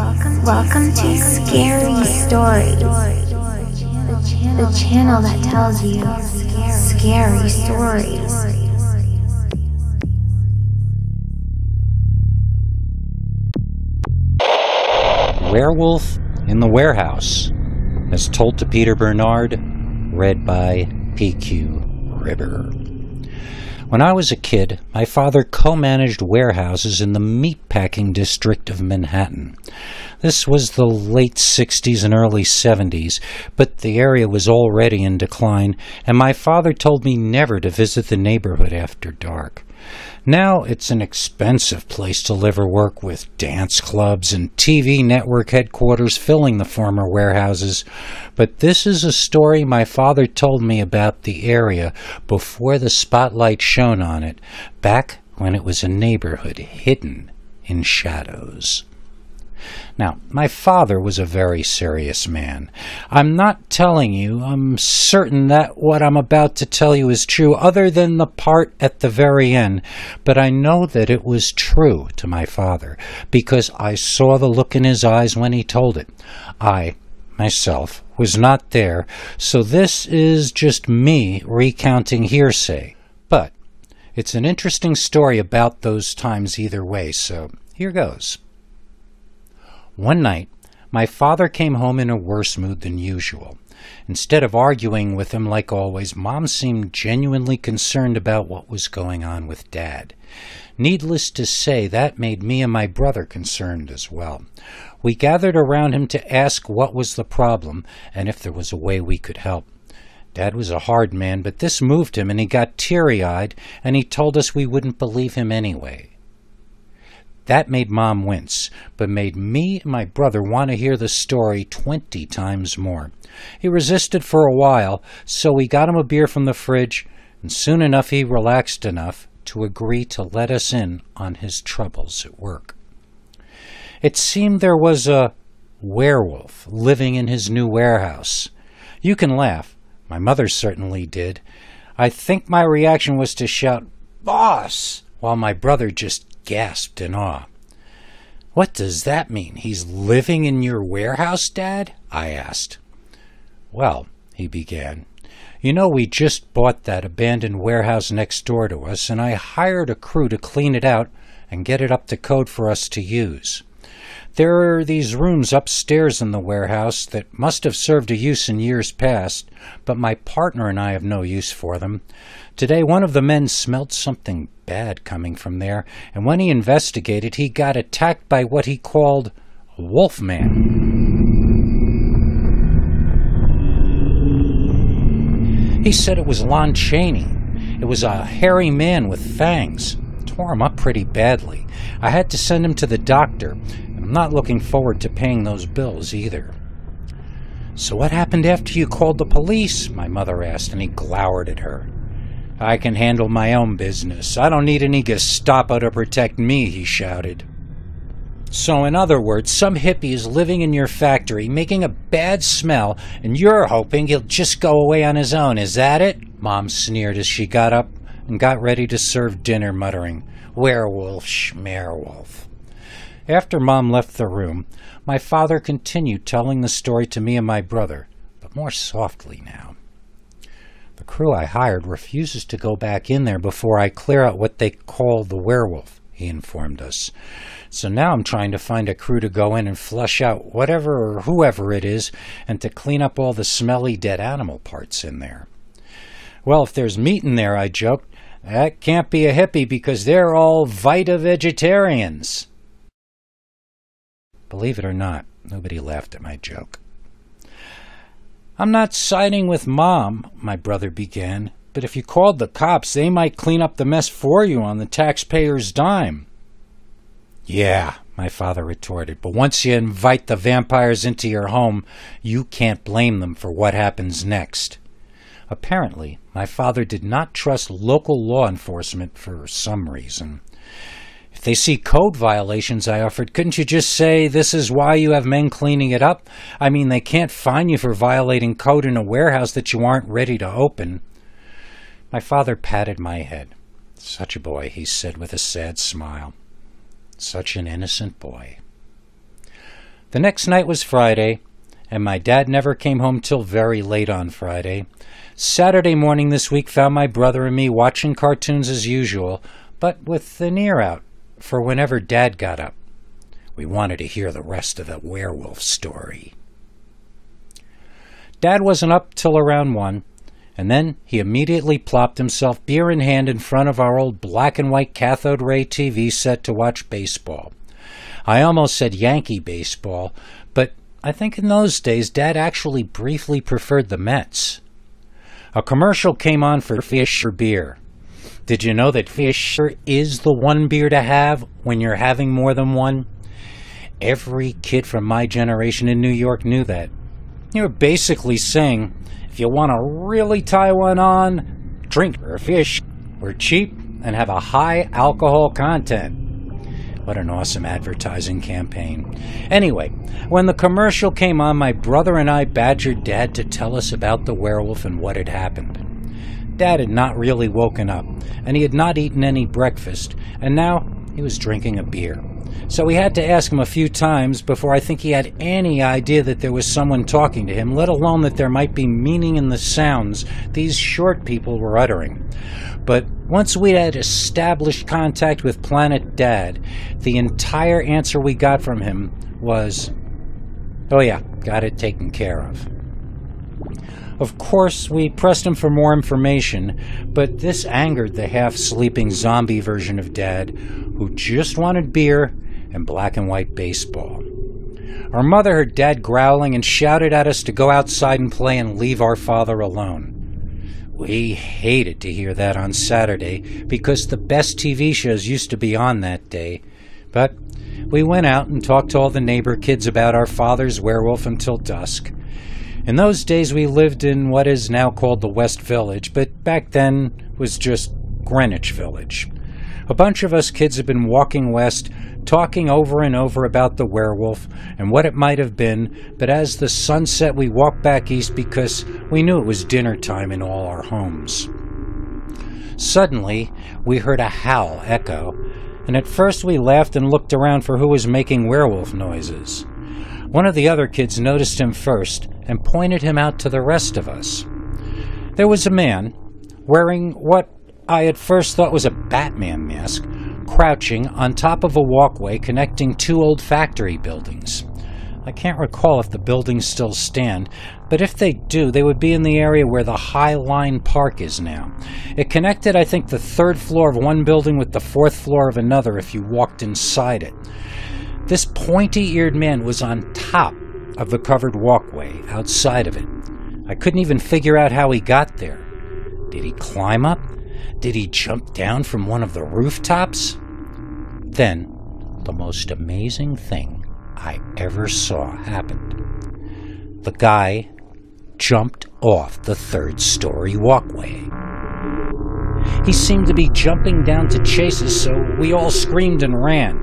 Welcome to Scary Stories, the channel that tells you scary stories. Werewolf in the Warehouse, as told to Peter Bernard, read by PQ Ribber. When I was a kid, my father co-managed warehouses in the meatpacking district of Manhattan. This was the late 60s and early 70s, but the area was already in decline, and my father told me never to visit the neighborhood after dark. Now it's an expensive place to live or work, with dance clubs and TV network headquarters filling the former warehouses. But this is a story my father told me about the area before the spotlight shone on it, back when it was a neighborhood hidden in shadows. Now, my father was a very serious man. I'm not telling you, I'm certain that what I'm about to tell you is true, other than the part at the very end, but I know that it was true to my father, because I saw the look in his eyes when he told it. I, myself, was not there, so this is just me recounting hearsay. But it's an interesting story about those times either way, so here goes. One night, my father came home in a worse mood than usual. Instead of arguing with him like always, Mom seemed genuinely concerned about what was going on with Dad. Needless to say, that made me and my brother concerned as well. We gathered around him to ask what was the problem and if there was a way we could help. Dad was a hard man, but this moved him and he got teary-eyed, and he told us we wouldn't believe him anyway. That made Mom wince, but made me and my brother want to hear the story 20 times more. He resisted for a while, so we got him a beer from the fridge, and soon enough he relaxed enough to agree to let us in on his troubles at work. It seemed there was a werewolf living in his new warehouse. You can laugh. My mother certainly did. I think my reaction was to shout, "Boss!" while my brother just gasped in awe. "What does that mean? He's living in your warehouse, Dad?" I asked. "Well," he began, "you know we just bought that abandoned warehouse next door to us, and I hired a crew to clean it out and get it up to code for us to use. There are these rooms upstairs in the warehouse that must have served a use in years past, but my partner and I have no use for them. Today one of the men smelled something bad coming from there, and when he investigated, he got attacked by what he called a wolfman. He said it was Lon Chaney. It was a hairy man with fangs. Tore him up pretty badly. I had to send him to the doctor, and I'm not looking forward to paying those bills either." "So what happened after you called the police?" my mother asked, and he glowered at her. "I can handle my own business. I don't need any Gestapo to protect me," he shouted. "So in other words, some hippie is living in your factory, making a bad smell, and you're hoping he'll just go away on his own, is that it?" Mom sneered as she got up and got ready to serve dinner, muttering, "Werewolf, schmerewolf." After Mom left the room, my father continued telling the story to me and my brother, but more softly now. "The crew I hired refuses to go back in there before I clear out what they call the werewolf," he informed us. "So now I'm trying to find a crew to go in and flush out whatever or whoever it is, and to clean up all the smelly dead animal parts in there." "Well, if there's meat in there," I joked, "that can't be a hippie because they're all Vita-vegetarians." Believe it or not, nobody laughed at my joke. "I'm not siding with Mom," my brother began, "but if you called the cops, they might clean up the mess for you on the taxpayer's dime." "Yeah," my father retorted, "but once you invite the vampires into your home, you can't blame them for what happens next." Apparently, my father did not trust local law enforcement for some reason. "If they see code violations," I offered, "couldn't you just say this is why you have men cleaning it up? I mean, they can't fine you for violating code in a warehouse that you aren't ready to open." My father patted my head. "Such a boy," he said with a sad smile. "Such an innocent boy." The next night was Friday, and my dad never came home till very late on Friday. Saturday morning this week found my brother and me watching cartoons as usual, but with an ear out for whenever Dad got up. We wanted to hear the rest of the werewolf story. Dad wasn't up till around 1, and then he immediately plopped himself, beer in hand, in front of our old black and white cathode ray TV set to watch baseball. I almost said Yankee baseball, but I think in those days Dad actually briefly preferred the Mets. A commercial came on for Fisher beer. Did you know that Fisher is the one beer to have when you're having more than one? Every kid from my generation in New York knew that. You were basically saying, if you want to really tie one on, drink or fish. We're cheap and have a high alcohol content. What an awesome advertising campaign. Anyway, when the commercial came on, my brother and I badgered Dad to tell us about the werewolf and what had happened. Dad had not really woken up, and he had not eaten any breakfast, and now he was drinking a beer. So we had to ask him a few times before I think he had any idea that there was someone talking to him, let alone that there might be meaning in the sounds these short people were uttering. But once we had established contact with Planet Dad, the entire answer we got from him was, "Oh yeah, got it taken care of." Of course, we pressed him for more information, but this angered the half-sleeping zombie version of Dad, who just wanted beer and black and white baseball. Our mother heard Dad growling and shouted at us to go outside and play and leave our father alone. We hated to hear that on Saturday because the best TV shows used to be on that day, but we went out and talked to all the neighbor kids about our father's werewolf until dusk. In those days we lived in what is now called the West Village, but back then was just Greenwich Village. A bunch of us kids had been walking west, talking over and over about the werewolf and what it might have been, but as the sun set we walked back east because we knew it was dinner time in all our homes. Suddenly, we heard a howl echo, and at first we laughed and looked around for who was making werewolf noises. One of the other kids noticed him first and pointed him out to the rest of us. There was a man wearing what I at first thought was a Batman mask, crouching on top of a walkway connecting two old factory buildings. I can't recall if the buildings still stand, but if they do, they would be in the area where the High Line Park is now. It connected, I think, the third floor of one building with the fourth floor of another if you walked inside it. This pointy-eared man was on top of the covered walkway outside of it. I couldn't even figure out how he got there. Did he climb up? Did he jump down from one of the rooftops? Then, the most amazing thing I ever saw happened. The guy jumped off the third-story walkway. He seemed to be jumping down to chase us, so we all screamed and ran.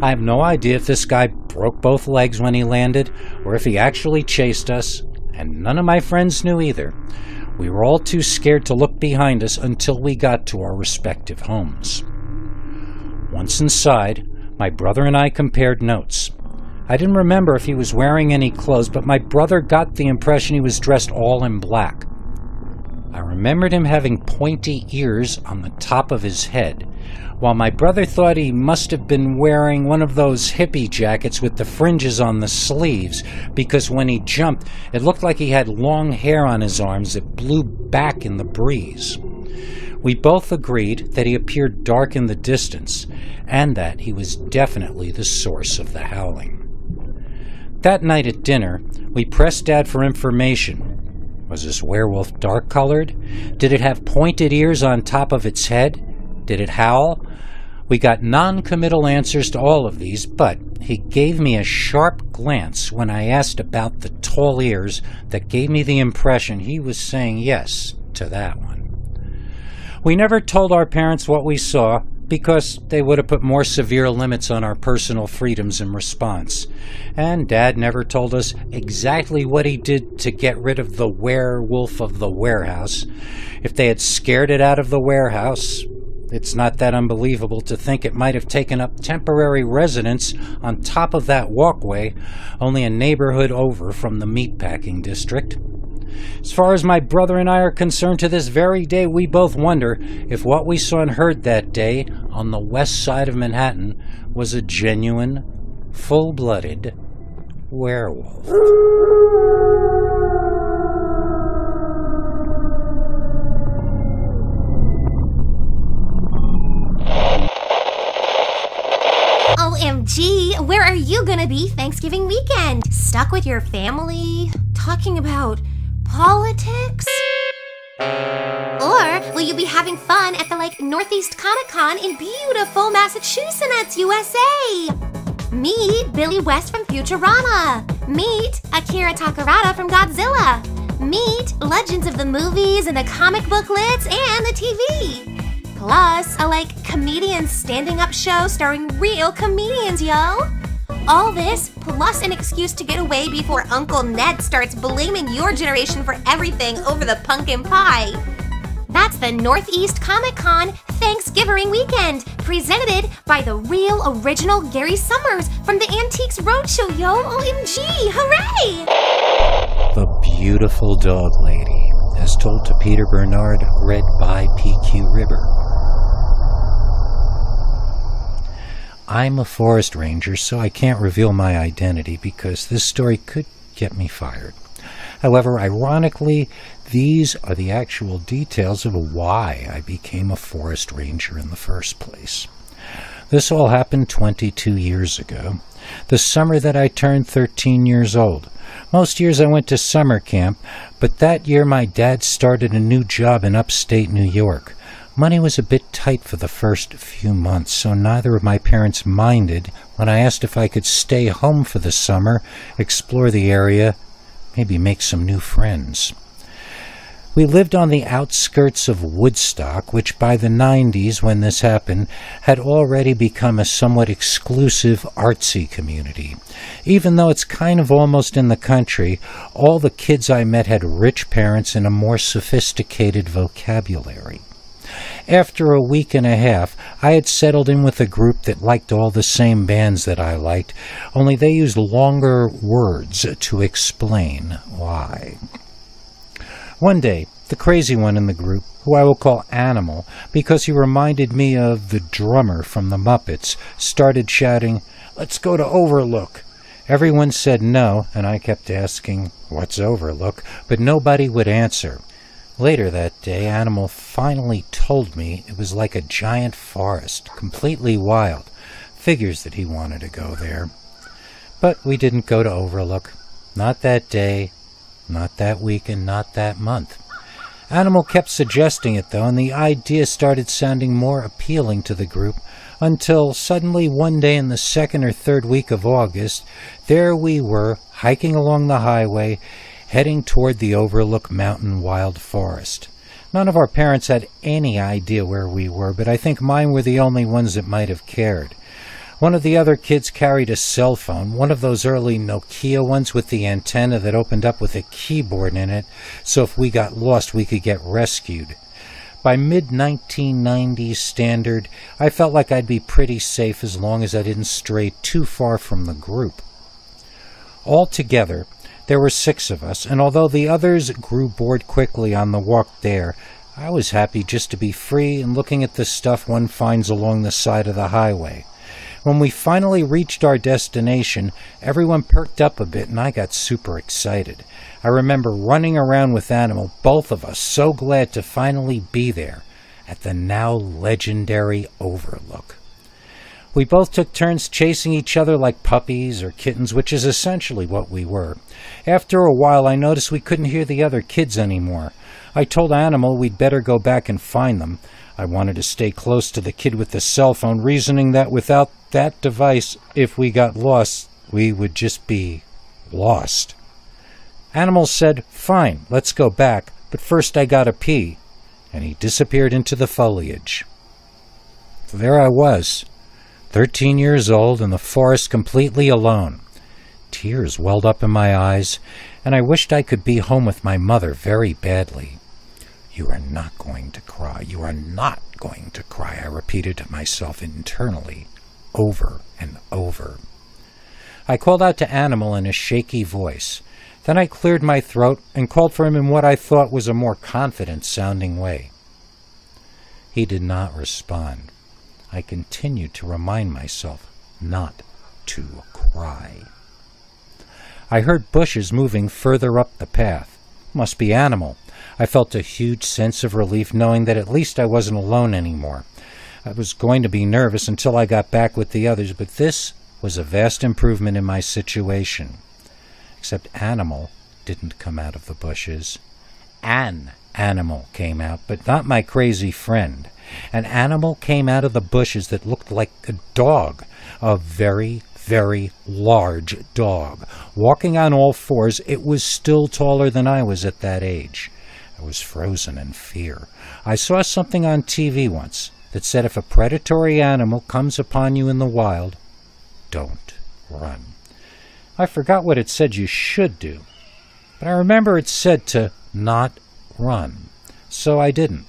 I have no idea if this guy broke both legs when he landed, or if he actually chased us, and none of my friends knew either. We were all too scared to look behind us until we got to our respective homes. Once inside, my brother and I compared notes. I didn't remember if he was wearing any clothes, but my brother got the impression he was dressed all in black. I remembered him having pointy ears on the top of his head, while my brother thought he must have been wearing one of those hippie jackets with the fringes on the sleeves, because when he jumped, it looked like he had long hair on his arms that blew back in the breeze. We both agreed that he appeared dark in the distance, and that he was definitely the source of the howling. That night at dinner, we pressed Dad for information. Was this werewolf dark-colored? Did it have pointed ears on top of its head? Did it howl? We got non-committal answers to all of these, but he gave me a sharp glance when I asked about the tall ears that gave me the impression he was saying yes to that one. We never told our parents what we saw because they would have put more severe limits on our personal freedoms in response. And Dad never told us exactly what he did to get rid of the werewolf of the warehouse. If they had scared it out of the warehouse, It's not that unbelievable to think it might have taken up temporary residence on top of that walkway, only a neighborhood over from the meatpacking district. As far as my brother and I are concerned, to this very day, we both wonder if what we saw and heard that day on the west side of Manhattan was a genuine, full-blooded werewolf. OMG, where are you gonna be Thanksgiving weekend? Stuck with your family? Talking about politics? Or will you be having fun at the Northeast Comic-Con in beautiful Massachusetts, USA? Meet Billy West from Futurama. Meet Akira Takarada from Godzilla. Meet legends of the movies and the comic booklets and the TV. Plus, a comedian standing-up show starring real comedians, yo! All this, plus an excuse to get away before Uncle Ned starts blaming your generation for everything over the pumpkin pie. That's the Northeast Comic-Con Thanksgiving weekend, presented by the real original Gary Summers from the Antiques Roadshow, yo! OMG, hooray! The Beautiful Dog Lady, as told to Peter Bernard, read by P.Q. Ribber. I'm a forest ranger, so I can't reveal my identity because this story could get me fired. However, ironically, these are the actual details of why I became a forest ranger in the first place. This all happened 22 years ago, the summer that I turned 13 years old. Most years I went to summer camp, but that year my dad started a new job in upstate New York. Money was a bit tight for the first few months, so neither of my parents minded when I asked if I could stay home for the summer, explore the area, maybe make some new friends. We lived on the outskirts of Woodstock, which by the 90s, when this happened, had already become a somewhat exclusive artsy community. Even though it's kind of almost in the country, all the kids I met had rich parents and a more sophisticated vocabulary. After a week and a half, I had settled in with a group that liked all the same bands that I liked, only they used longer words to explain why. One day, the crazy one in the group, who I will call Animal because he reminded me of the drummer from the Muppets, started shouting, "Let's go to Overlook." Everyone said no, and I kept asking, "What's Overlook?" but nobody would answer. Later that day, Animal finally told me it was like a giant forest, completely wild. Figures that he wanted to go there. But we didn't go to Overlook. Not that day, not that week, and not that month. Animal kept suggesting it, though, and the idea started sounding more appealing to the group, until suddenly one day in the second or third week of August, there we were, hiking along the highway, heading toward the Overlook Mountain Wild Forest. None of our parents had any idea where we were, but I think mine were the only ones that might have cared. One of the other kids carried a cell phone, one of those early Nokia ones with the antenna that opened up with a keyboard in it, so if we got lost we could get rescued. By mid-1990s standard, I felt like I'd be pretty safe as long as I didn't stray too far from the group. Altogether, there were 6 of us, and although the others grew bored quickly on the walk there, I was happy just to be free and looking at the stuff one finds along the side of the highway. When we finally reached our destination, everyone perked up a bit and I got super excited. I remember running around with Animal, both of us so glad to finally be there, at the now legendary Overlook. We both took turns chasing each other like puppies or kittens, which is essentially what we were. After a while, I noticed we couldn't hear the other kids anymore. I told Animal we'd better go back and find them. I wanted to stay close to the kid with the cell phone, reasoning that without that device, if we got lost, we would just be lost. Animal said, "Fine, let's go back, but first I gotta pee," and he disappeared into the foliage. So there I was, 13 years old in the forest completely alone. Tears welled up in my eyes, and I wished I could be home with my mother very badly. You are not going to cry. You are not going to cry, I repeated to myself internally, over and over. I called out to Animal in a shaky voice. Then I cleared my throat and called for him in what I thought was a more confident-sounding way. He did not respond. I continued to remind myself not to cry. I heard bushes moving further up the path. Must be Animal. I felt a huge sense of relief knowing that at least I wasn't alone anymore. I was going to be nervous until I got back with the others, but this was a vast improvement in my situation. Except Animal didn't come out of the bushes. An animal came out, but not my crazy friend. An animal came out of the bushes that looked like a dog, a very, very large dog. Walking on all fours, it was still taller than I was at that age. I was frozen in fear. I saw something on TV once that said if a predatory animal comes upon you in the wild, don't run. I forgot what it said you should do, but I remember it said to not run, so I didn't.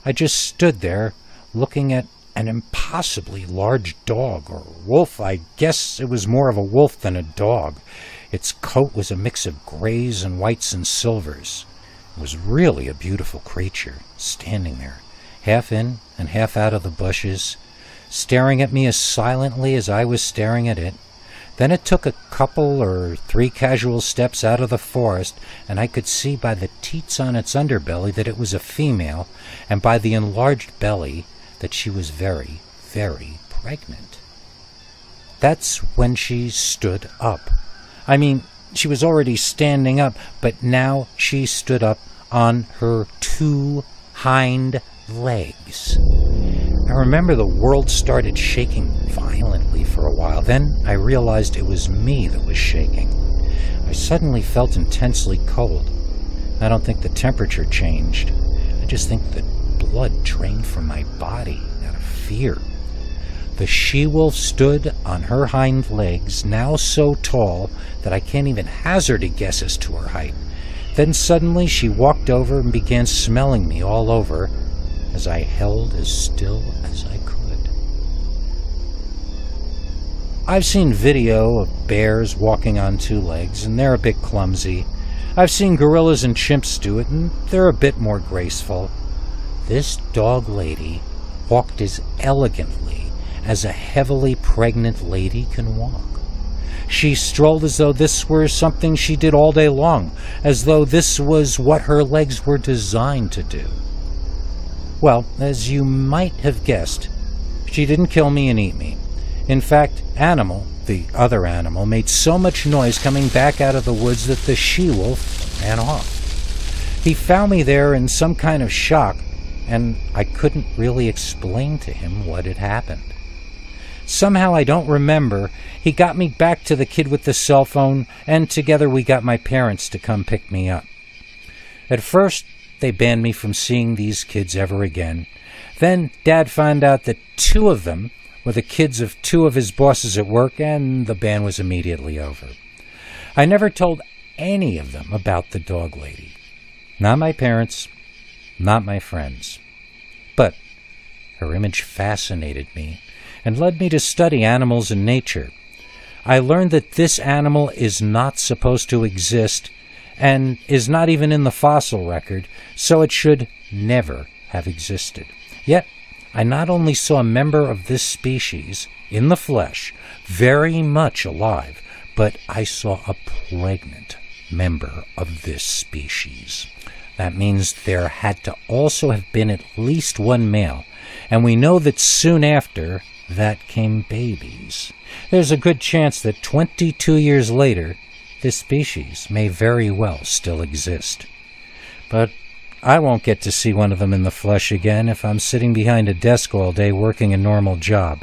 I just stood there looking at an impossibly large dog, or wolf. I guess it was more of a wolf than a dog. Its coat was a mix of grays and whites and silvers. It was really a beautiful creature, standing there, half in and half out of the bushes, staring at me as silently as I was staring at it. Then it took a couple or 3 casual steps out of the forest, and I could see by the teats on its underbelly that it was a female, and by the enlarged belly that she was very, very pregnant. That's when she stood up. I mean, she was already standing up, but now she stood up on her 2 hind legs. I remember the world started shaking violently for a while. Then I realized it was me that was shaking. I suddenly felt intensely cold. I don't think the temperature changed. I just think the blood drained from my body out of fear. The she-wolf stood on her hind legs, now so tall that I can't even hazard a guess as to her height. Then suddenly she walked over and began smelling me all over as I held as still as I could. I've seen video of bears walking on 2 legs, and they're a bit clumsy. I've seen gorillas and chimps do it, and they're a bit more graceful. This dog lady walked as elegantly as a heavily pregnant lady can walk. She strolled as though this were something she did all day long, as though this was what her legs were designed to do. Well, as you might have guessed, she didn't kill me and eat me. In fact, Animal, the other animal, made so much noise coming back out of the woods that the she-wolf ran off. He found me there in some kind of shock, and I couldn't really explain to him what had happened. Somehow, I don't remember, he got me back to the kid with the cell phone, and together we got my parents to come pick me up. At first, they banned me from seeing these kids ever again. Then Dad found out that 2 of them were the kids of 2 of his bosses at work, and the ban was immediately over. I never told any of them about the dog lady. Not my parents, not my friends. But her image fascinated me and led me to study animals and nature. I learned that this animal is not supposed to exist and is not even in the fossil record, so it should never have existed. Yet, I not only saw a member of this species in the flesh, very much alive, but I saw a pregnant member of this species. That means there had to also have been at least 1 male, and we know that soon after that came babies. There's a good chance that 22 years later, this species may very well still exist. But I won't get to see one of them in the flesh again if I'm sitting behind a desk all day working a normal job.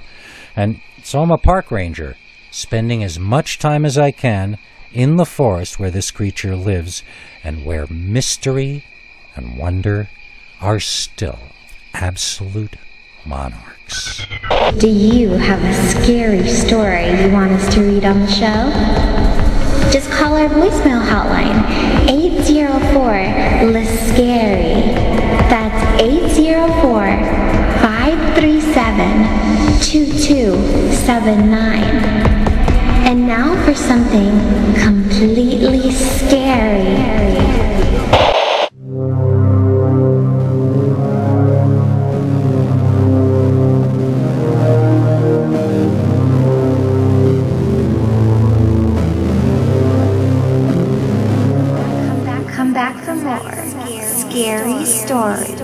And so I'm a park ranger, spending as much time as I can in the forest where this creature lives and where mystery and wonder are still absolute monarchs. Do you have a scary story you want us to read on the show? just call our voicemail hotline, 804-LISCARY. That's 804-537-2279. And now for something completely scary. Come back for more scary stories.